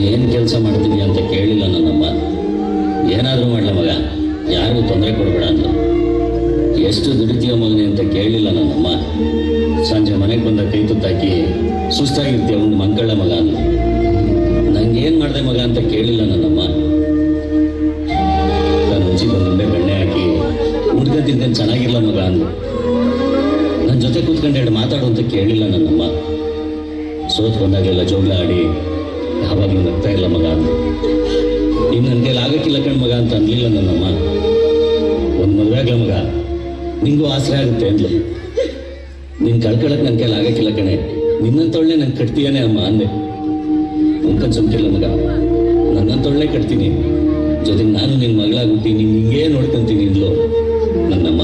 ಏನು ಕೆಲಸ ಮಾಡ್ತಿದ್ಯಾ ಅಂತ ಕೇಳಿಲ್ಲ ನನ್ನಮ್ಮ. ಏನಾದರೂ ಮಾಡಲ ಮಗ, ಯಾರಿಗೂ ತೊಂದರೆ ಕೊಡಬೇಡ ಅಂದರು. ಎಷ್ಟು ದುಡಿತೀಯ ಮಗನೆ ಅಂತ ಕೇಳಿಲ್ಲ ನನ್ನಮ್ಮ. ಸಂಜೆ ಮನೆಗೆ ಬಂದ ಕೈ ತುತ್ತಾಕಿ ಸುಸ್ತಾಗಿರ್ತೀಯ ಒಂದು ಮಂಕಳ್ಳ ಮಗ ಅಂದರು. ನಂಗೇನು ಮಾಡಿದೆ ಮಗ ಅಂತ ಕೇಳಿಲ್ಲ ನನ್ನಮ್ಮ. ನಾನು ಹಂಚಿದ ಮುಂದೆ ಬೆಣ್ಣೆ ಹಾಕಿ ಉಡ್ಕೊಂತಿದ್ದೇನೆ ಚೆನ್ನಾಗಿಲ್ಲ ಮಗ ಅಂದರು. ನನ್ನ ಜೊತೆ ಕೂತ್ಕೊಂಡು ಎರಡು ಮಾತಾಡು ಅಂತ ಕೇಳಿಲ್ಲ ನನ್ನಮ್ಮ. ಸೋತ್ ಬಂದಾಗೆಲ್ಲ ಜೋಗ್ಲ ಆಡಿ ಯಾವಾಗಲೂ ನಗ್ತಾ ಇಲ್ಲ ಮಗ ಅಂದರು. ಇನ್ನು ನನ್ನ ಕೈಲಿ ಆಗಕ್ಕಿಲ್ಲ ಕಣ್ ಮಗ ಅಂತ ಅನ್ಲಿಲ್ಲ ನನ್ನಮ್ಮ. ಒಂದು ಮದುವೆ ಆಗಲ ಮಗ, ನಿಂಗೂ ಆಸರೆ ಆಗುತ್ತೆ ಅಂದ್ಲು. ನಿನ್ನ ಕಳ್ಕೊಳಕ್ಕೆ ನನ್ನ ಕೈಲಿ ಆಗಕ್ಕಿಲ್ಲ ಕಣೆ, ನಿನ್ನಂತೊಳ್ಳೆ ನಂಗೆ ಕಟ್ತೀಯಾನೆ ಅಮ್ಮ ಅಂದೆ. ಮುನ್ಕನ್ ಸುಮ್ಕಿಲ್ಲ ಮಗ, ನನ್ನಂತೊಳ್ಳೆ ಕಟ್ತೀನಿ, ಜೊತೆಗೆ ನಾನು ನಿನ್ನ ಮಗಳಾಗ್ಬಿಟ್ಟು ನೀನು ಹಿಂಗೇ ನೋಡ್ಕೊಂತೀನಿ ಅಂದ್ಲು ನನ್ನಮ್ಮ.